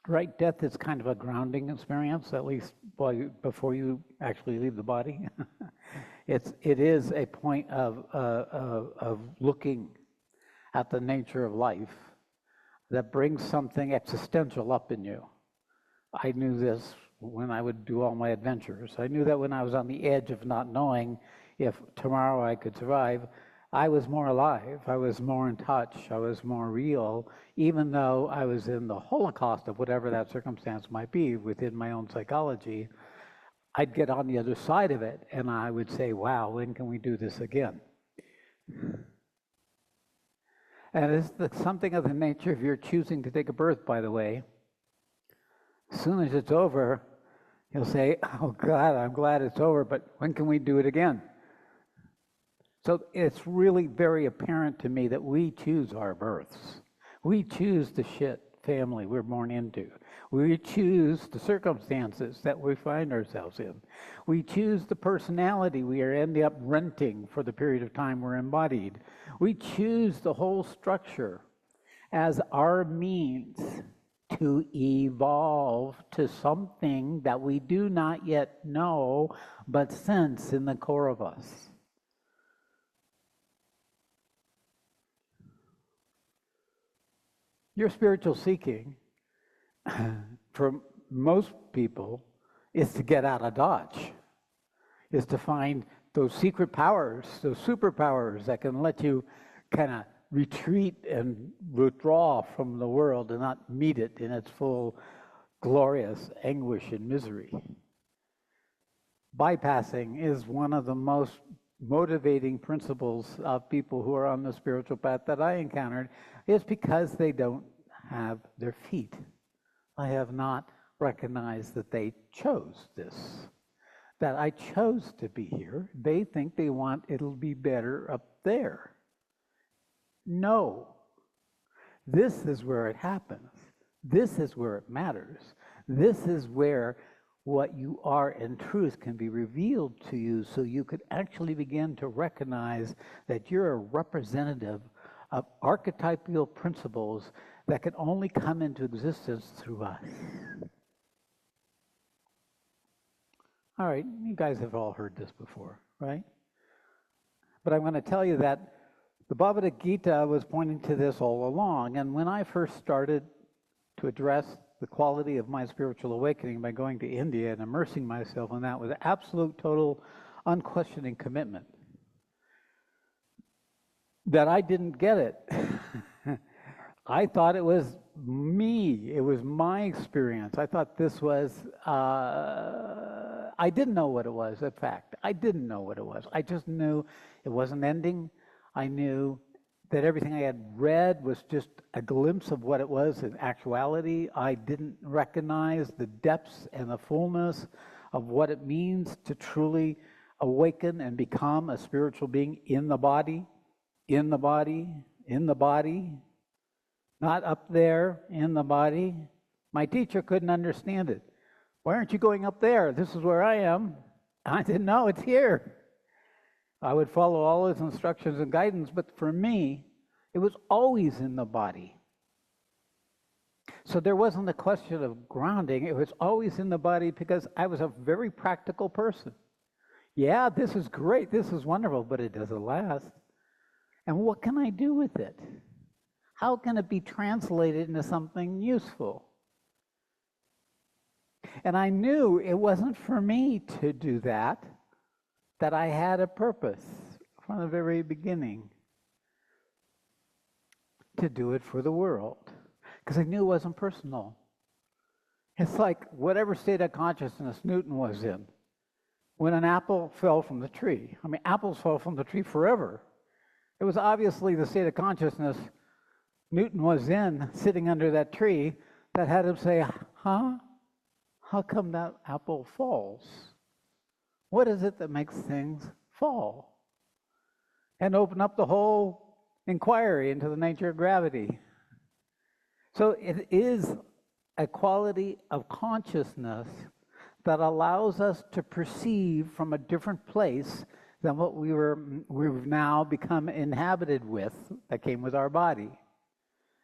Right, death is kind of a grounding experience, at least before you actually leave the body. It is a point of looking at the nature of life that brings something existential up in you. I knew this when I would do all my adventures. I knew that when I was on the edge of not knowing if tomorrow I could survive, I was more alive, I was more in touch, I was more real, even though I was in the holocaust of whatever that circumstance might be within my own psychology. I'd get on the other side of it and I would say, wow, when can we do this again? And it's something of the nature of your choosing to take a birth, by the way. As soon as it's over, you'll say, oh God, I'm glad it's over, but when can we do it again? So it's really very apparent to me that we choose our births. We choose the shit family we're born into. We choose the circumstances that we find ourselves in. We choose the personality we are end up renting for the period of time we're embodied. We choose the whole structure as our means to evolve to something that we do not yet know, but sense in the core of us. Your spiritual seeking, for most people, is to get out of Dodge, is to find those secret powers, those superpowers that can let you kind of retreat and withdraw from the world and not meet it in its full glorious anguish and misery. Bypassing is one of the most motivating principles of people who are on the spiritual path that I encountered, is because they don't have their feet. I have not recognized that they chose this, that I chose to be here. They think they want it'll be better up there. No. This is where it happens. This is where it matters. This is where what you are in truth can be revealed to you, so you could actually begin to recognize that you're a representative of archetypal principles that can only come into existence through us. All right, you guys have all heard this before, right? But I'm going to tell you that the Bhagavad Gita was pointing to this all along, and when I first started to address the quality of my spiritual awakening by going to India and immersing myself in that with absolute, total, unquestioning commitment, that I didn't get it. I thought it was me. It was my experience. I thought this was, I didn't know what it was, in fact. I didn't know what it was. I just knew it wasn't ending. I knew that everything I had read was just a glimpse of what it was in actuality. I didn't recognize the depths and the fullness of what it means to truly awaken and become a spiritual being in the body, in the body, in the body, not up there in the body. My teacher couldn't understand it. Why aren't you going up there? This is where I am. I didn't know, it's here. I would follow all his instructions and guidance, but for me, it was always in the body. So there wasn't a question of grounding, it was always in the body because I was a very practical person. Yeah, this is great, this is wonderful, but it doesn't last. And what can I do with it? How can it be translated into something useful? And I knew it wasn't for me to do that I had a purpose from the very beginning to do it for the world, because I knew it wasn't personal. It's like whatever state of consciousness Newton was in when an apple fell from the tree. I mean, apples fell from the tree forever. It was obviously the state of consciousness Newton was in, sitting under that tree, that had him say, huh? How come that apple falls? What is it that makes things fall? And open up the whole inquiry into the nature of gravity. So it is a quality of consciousness that allows us to perceive from a different place than what we've now become inhabited with, that came with our body.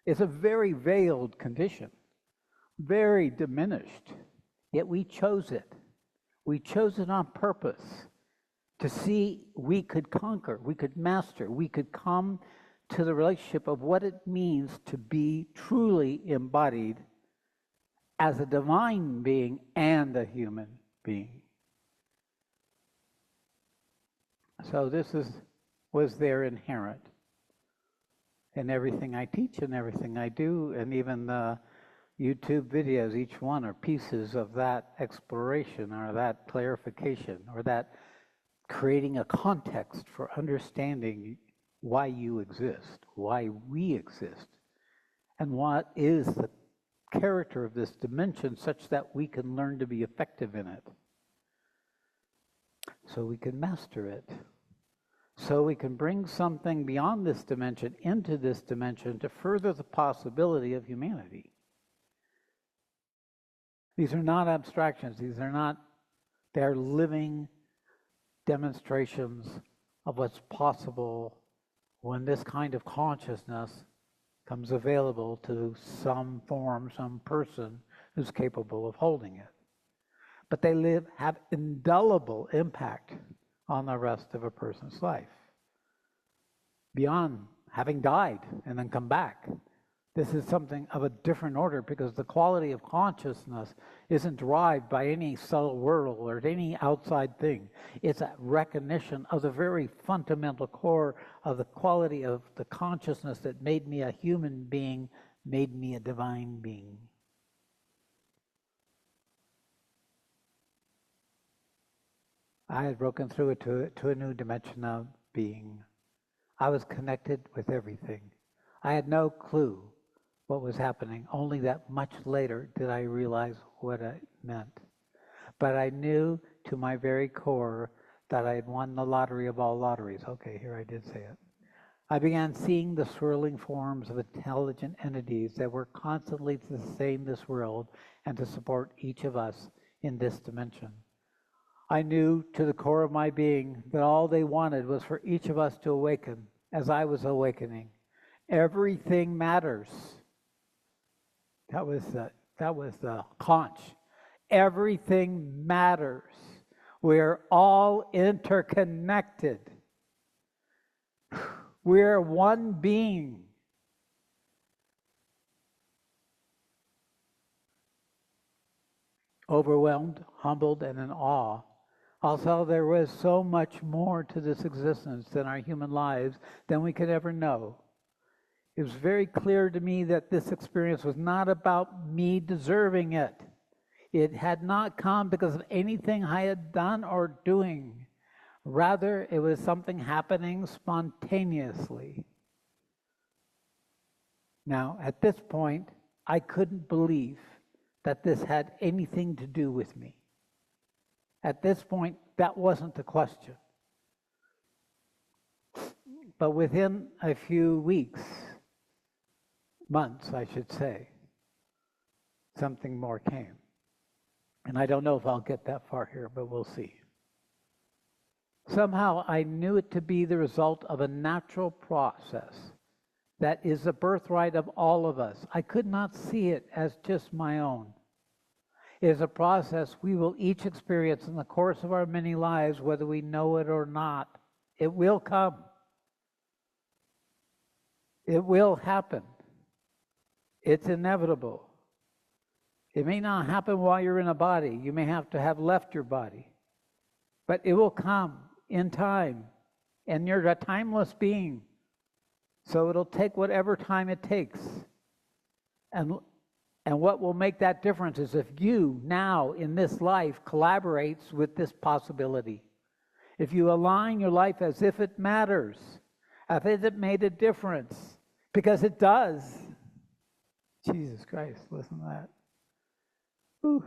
It's a very veiled condition. very diminished. Yet we chose it. We chose it on purpose to see we could conquer, we could master, we could come to the relationship of what it means to be truly embodied as a divine being and a human being. So this was there inherent in everything I teach and everything I do, and even the YouTube videos, each one are pieces of that exploration or that clarification or that creating a context for understanding why you exist, why we exist, and what is the character of this dimension such that we can learn to be effective in it, so we can master it, so we can bring something beyond this dimension into this dimension to further the possibility of humanity. These are not abstractions. They're living demonstrations of what's possible when this kind of consciousness comes available to some form, some person who's capable of holding it. But they have indelible impact on the rest of a person's life, beyond having died and then come back. This is something of a different order because the quality of consciousness isn't derived by any subtle world or any outside thing. It's a recognition of the very fundamental core of the quality of the consciousness that made me a human being, made me a divine being. I had broken through it to a new dimension of being. I was connected with everything. I had no clue what was happening. Only that much later did I realize what it meant. But I knew to my very core that I had won the lottery of all lotteries. Okay, here I did say it. I began seeing the swirling forms of intelligent entities that were constantly to sustain this world and to support each of us in this dimension. I knew to the core of my being that all they wanted was for each of us to awaken as I was awakening. Everything matters. That was the conch. Everything matters. We're all interconnected. We're one being. Overwhelmed, humbled, and in awe. Also, there was so much more to this existence than our human lives than we could ever know. It was very clear to me that this experience was not about me deserving it. It had not come because of anything I had done or doing. Rather, it was something happening spontaneously. Now, at this point, I couldn't believe that this had anything to do with me. At this point, that wasn't the question. But within a few weeks, months, I should say, something more came. And I don't know if I'll get that far here, but we'll see. Somehow I knew it to be the result of a natural process that is the birthright of all of us. I could not see it as just my own. It is a process we will each experience in the course of our many lives, whether we know it or not. It will come. It will happen. It's inevitable. It may not happen while you're in a body. You may have to have left your body. But it will come in time. And you're a timeless being. So it'll take whatever time it takes. And what will make that difference is if you now in this life collaborates with this possibility. If you align your life as if it matters, as if it made a difference, because it does. Jesus Christ, listen to that. Whew.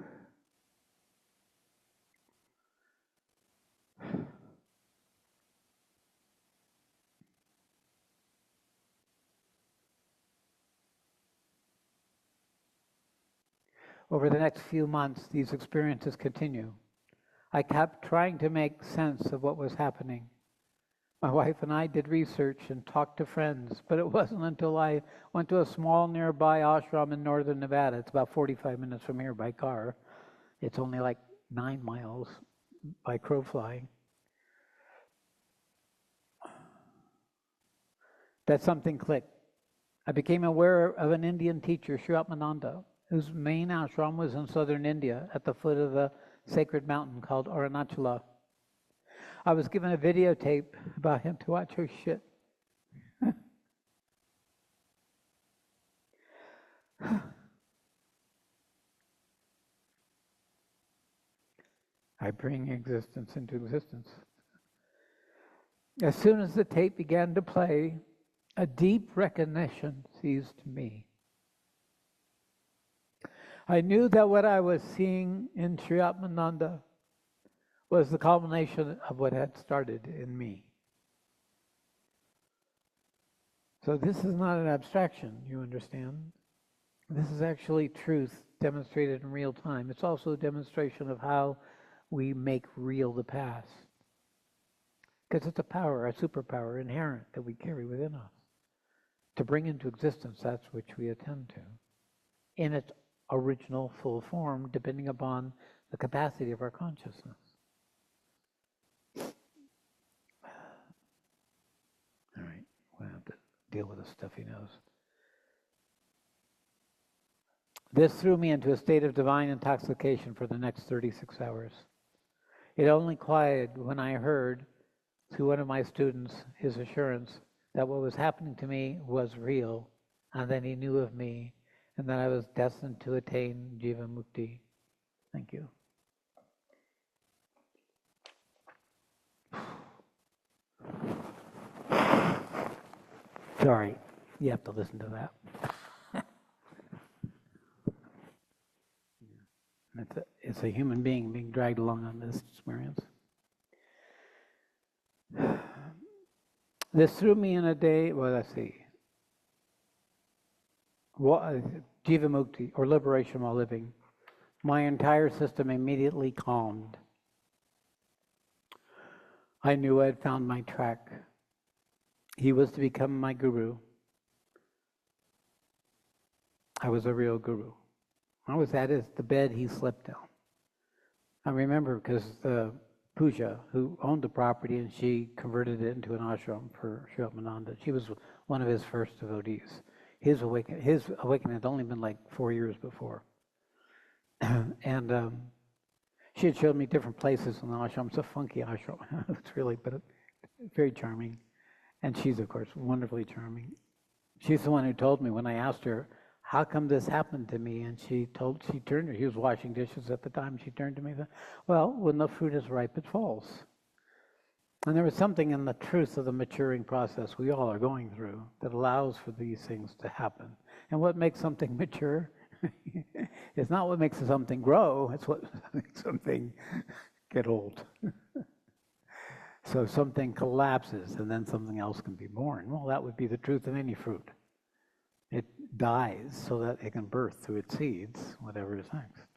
Over the next few months, these experiences continue. I kept trying to make sense of what was happening. My wife and I did research and talked to friends, but it wasn't until I went to a small nearby ashram in northern Nevada. It's about 45 minutes from here by car. It's only like 9 miles by crow flying. That something clicked. I became aware of an Indian teacher, Sri Atmananda, whose main ashram was in southern India at the foot of a sacred mountain called Arunachala. I was given a videotape about him to watch. Oh shit. I bring existence into existence. As soon as the tape began to play, a deep recognition seized me. I knew that what I was seeing in Sri Atmananda was the culmination of what had started in me. So this is not an abstraction, you understand? This is actually truth demonstrated in real time. It's also a demonstration of how we make real the past. Because it's a power, a superpower inherent that we carry within us to bring into existence that which we attend to in its original full form, depending upon the capacity of our consciousness. All right, we'll have to deal with the stuffy nose. This threw me into a state of divine intoxication for the next 36 hours. It only quieted when I heard, through one of my students, his assurance that what was happening to me was real, and that he knew of me, and that I was destined to attain Jiva Mukti. Thank you. Sorry, you have to listen to that. It's a human being being dragged along on this experience. This threw me in a day, well, let's see. Jiva Mukti, or liberation while living. My entire system immediately calmed. I knew I had found my track. He was to become my guru. I was a real guru. I was at the bed he slept on. I remember because Pooja, who owned the property, and she converted it into an ashram for Sri Atmananda. She was one of his first devotees. His awakening had only been like 4 years before. And she had showed me different places in the ashram. It's a funky ashram. It's really, but very charming. And she's, of course, wonderfully charming. She's the one who told me when I asked her, how come this happened to me? And she turned, he was washing dishes at the time, she turned to me and said, well, when the fruit is ripe, it falls. And there was something in the truth of the maturing process we all are going through that allows for these things to happen. And what makes something mature is not what makes something grow, it's what makes something get old. So something collapses and then something else can be born. Well, that would be the truth of any fruit. It dies so that it can birth through its seeds, whatever is next.